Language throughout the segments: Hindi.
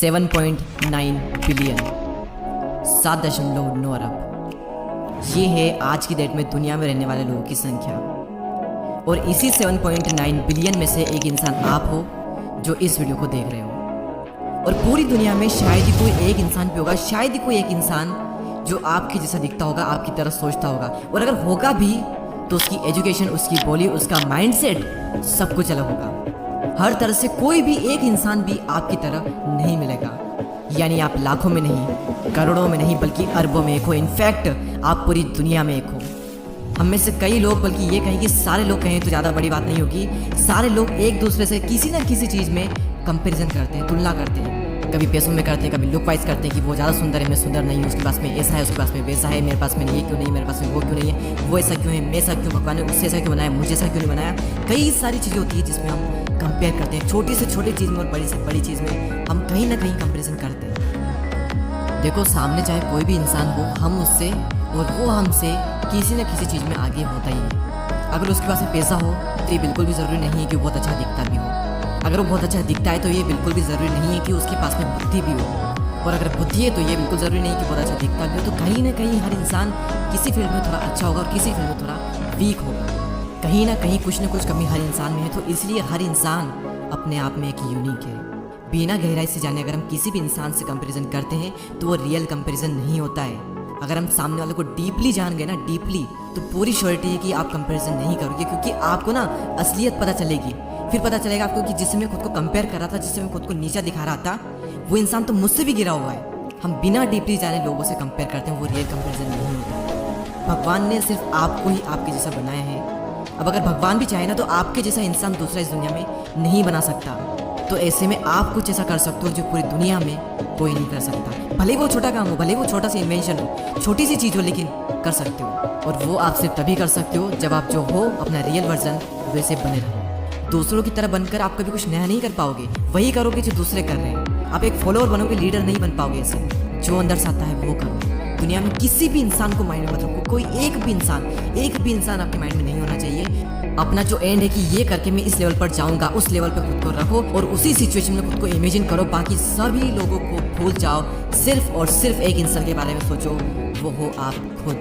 7.9 बिलियन, 7.9 अरब। ये है आज की डेट में दुनिया में रहने वाले लोगों की संख्या। और इसी 7.9 बिलियन में से एक इंसान आप हो जो इस वीडियो को देख रहे हो। और पूरी दुनिया में शायद ही कोई एक इंसान भी होगा, शायद ही कोई एक इंसान जो आपके जैसा दिखता होगा, आपकी तरह सोचता होगा। और अगर होगा भी तो उसकी एजुकेशन, उसकी बोली, उसका माइंडसेट सब कुछ अलग होगा। हर तरह से कोई भी एक इंसान भी आपकी तरह नहीं मिलेगा। यानी आप लाखों में नहीं, करोड़ों में नहीं, बल्कि अरबों में एक हो। इनफैक्ट आप पूरी दुनिया में एक हो। हम में से कई लोग, बल्कि ये कहें कि सारे लोग कहें तो ज़्यादा बड़ी बात नहीं होगी, सारे लोग एक दूसरे से किसी न किसी चीज़ में कंपैरिजन करते हैं, तुलना करते हैं। कभी पैसों में करते हैं, कभी लुक वाइज करते हैं कि वो ज़्यादा सुंदर है, मैं सुंदर नहीं हूँ, उसके पास में ऐसा है, उसके पास में वैसा है, मेरे पास में ये क्यों नहीं, मेरे पास में वो क्यों नहीं है, वो ऐसा क्यों है, मैं ऐसा क्यों, भगवान ने उससे ऐसा क्यों बनाया, मुझे ऐसा क्यों नहीं बनाया। कई सारी चीज़ें होती है जिसमें हम कंपेयर करते हैं। छोटी से छोटी चीज़ में और बड़ी से बड़ी चीज़ में हम कहीं ना कहीं कंपेरिजन करते हैं। देखो, सामने चाहे कोई भी इंसान हो, हम उससे और वो हमसे किसी न किसी चीज़ में आगे होता ही है। अगर उसके पास में पैसा हो तो ये बिल्कुल भी ज़रूरी नहीं है कि वो बहुत अच्छा दिखता भी हो। अगर वो बहुत अच्छा दिखता है तो ये बिल्कुल भी ज़रूरी नहीं है कि उसके पास में बुद्धि भी हो। और अगर बुद्धि है तो ये बिल्कुल ज़रूरी नहीं कि बहुत अच्छा दिखता भी हो। तो कहीं ना कहीं हर इंसान किसी फील्ड में थोड़ा अच्छा होगा और किसी फील्ड में थोड़ा वीक होगा। कहीं ना कहीं कुछ ना कुछ कमी हर इंसान में है। तो इसलिए हर इंसान अपने आप में एक यूनिक है। बिना गहराई से जाने अगर हम किसी भी इंसान से कंपैरिजन करते हैं तो वो रियल कंपैरिजन नहीं होता है। अगर हम सामने वाले को डीपली जान गए ना, डीपली, तो पूरी श्योरिटी है कि आप कंपैरिजन नहीं करोगे, क्योंकि आपको ना असलियत पता चलेगी। फिर पता चलेगा आपको कि जिससे मैं खुद को कंपेयर कर रहा था, जिससे मैं खुद को नीचा दिखा रहा था, वो इंसान तो मुझसे भी गिरा हुआ है। हम बिना डीपली जाने लोगों से कंपेयर करते हैं, वो रियल कंपैरिजन नहीं होता। भगवान ने सिर्फ आपको ही आपके जैसा बनाया है। अब अगर भगवान भी चाहे ना तो आपके जैसा इंसान दूसरा इस दुनिया में नहीं बना सकता। तो ऐसे में आप कुछ ऐसा कर सकते हो जो पूरी दुनिया में कोई नहीं कर सकता। भले वो छोटा काम हो, भले वो छोटा सा इन्वेंशन हो, छोटी सी चीज़ हो, लेकिन कर सकते हो। और वो आप सिर्फ तभी कर सकते हो जब आप जो हो अपना रियल वर्जन वैसे बने रहो। दूसरों की तरह बनकर आप कभी कुछ नया नहीं कर पाओगे। वही करोगे जो दूसरे कर रहे हैं। आप एक फॉलोअर बनोगे, लीडर नहीं बन पाओगे। ऐसे जो अंदर से आता है वो करो। दुनिया में किसी भी इंसान को माइंड में मत रखो। कोई एक भी इंसान आपके माइंड में नहीं होना चाहिए। अपना जो एंड है कि ये करके मैं इस लेवल पर जाऊंगा, उस लेवल पर खुद को रखो और उसी सिचुएशन में खुद को इमेजिन करो। बाकी सभी लोगों को भूल जाओ। सिर्फ और सिर्फ एक इंसान के बारे में सोचो, वो हो आप खुद।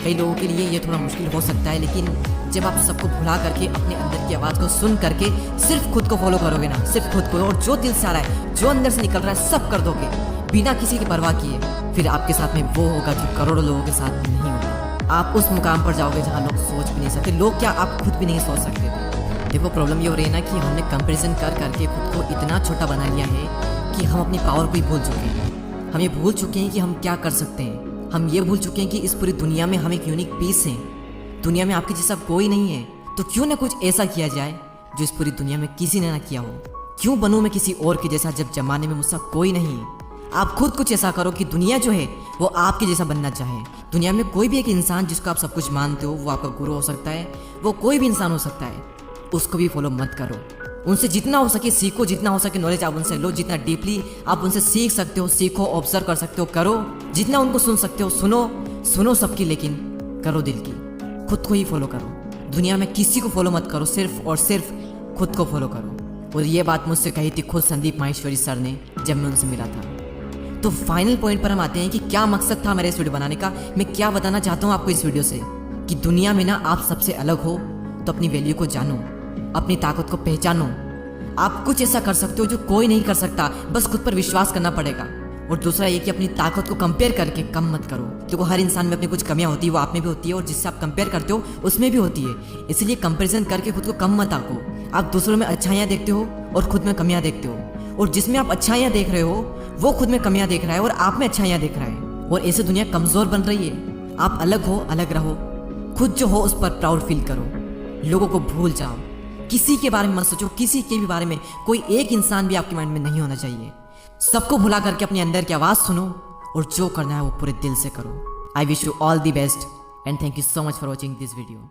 कई लोगों के लिए ये थोड़ा मुश्किल हो सकता है, लेकिन जब आप सबको भुला करके अपने अंदर की आवाज़ को सुन करके सिर्फ खुद को फॉलो करोगे ना, सिर्फ खुद को, और जो दिल से आ रहा है, जो अंदर से निकल रहा है, सब कर दोगे बिना किसी की परवाह किए, फिर आपके साथ में वो होगा जो करोड़ों लोगों के साथ नहीं होगा। आप उस मुकाम पर जाओगे जहाँ लोग सोच भी नहीं सकते। लोग क्या, आप खुद भी नहीं सोच सकते थे। देखो, प्रॉब्लम ये हो रही है ना कि हमने कंपैरिजन कर करके खुद को इतना छोटा बना लिया है कि हम अपनी पावर को ही भूल चुके हैं। हम ये भूल चुके हैं कि हम क्या कर सकते हैं। हम ये भूल चुके हैं कि इस पूरी दुनिया में हम एक यूनिक पीस हैं। दुनिया में आपके जैसा कोई नहीं है। तो क्यों ना कुछ ऐसा किया जाए जो इस पूरी दुनिया में किसी ने ना किया हो। क्यों बनूं मैं किसी और के जैसा जब जमाने में मुझसे कोई नहीं है। आप खुद कुछ ऐसा करो कि दुनिया जो है वो आपके जैसा बनना चाहे। दुनिया में कोई भी एक इंसान जिसको आप सब कुछ मानते हो, वो आपका गुरु हो सकता है, वो कोई भी इंसान हो सकता है। उसको भी फॉलो मत करो। उनसे जितना हो सके सीखो, जितना हो सके नॉलेज आप उनसे लो, जितना डीपली आप उनसे सीख सकते हो सीखो, ऑब्जर्व कर सकते हो करो, जितना उनको सुन सकते हो सुनो सबकी, लेकिन करो दिल की। खुद को ही फॉलो करो। दुनिया में किसी को फॉलो मत करो, सिर्फ और सिर्फ खुद को फॉलो करो। और ये बात मुझसे कही थी खुद संदीप माहेश्वरी सर ने जब मैं उनसे मिला था। तो फाइनल पॉइंट पर हम आते हैं कि क्या मकसद था मेरे इस वीडियो बनाने का। मैं क्या बताना चाहता हूँ आपको इस वीडियो से कि दुनिया में ना आप सबसे अलग हो तो अपनी वैल्यू को जानो, अपनी ताकत को पहचानो। आप कुछ ऐसा कर सकते हो जो कोई नहीं कर सकता, बस खुद पर विश्वास करना पड़ेगा। और दूसरा ये कि अपनी ताकत को कंपेयर करके कम मत करो। देखो, हर इंसान में अपनी कुछ कमियां होती है, वो आप में भी होती है, और जिससे आप कंपेयर करते हो उसमें भी होती है। इसलिए कंपेरिजन करके खुद को कम मत आंको। आप दूसरों में अच्छाइयाँ देखते हो और खुद में कमियां देखते हो, और जिसमें आप अच्छाइयाँ देख रहे हो वो खुद में कमियां देख रहा है और आप में अच्छाइयाँ देख रहा है। और ऐसे दुनिया कमजोर बन रही है। आप अलग हो, अलग रहो, खुद जो हो उस पर प्राउड फील करो। लोगों को भूल जाओ, किसी के बारे में मत सोचो। किसी के भी बारे में कोई एक इंसान भी आपके माइंड में नहीं होना चाहिए। सबको भुला करके अपने अंदर की आवाज़ सुनो और जो करना है वो पूरे दिल से करो। I wish you all the best and thank you so much for watching this video.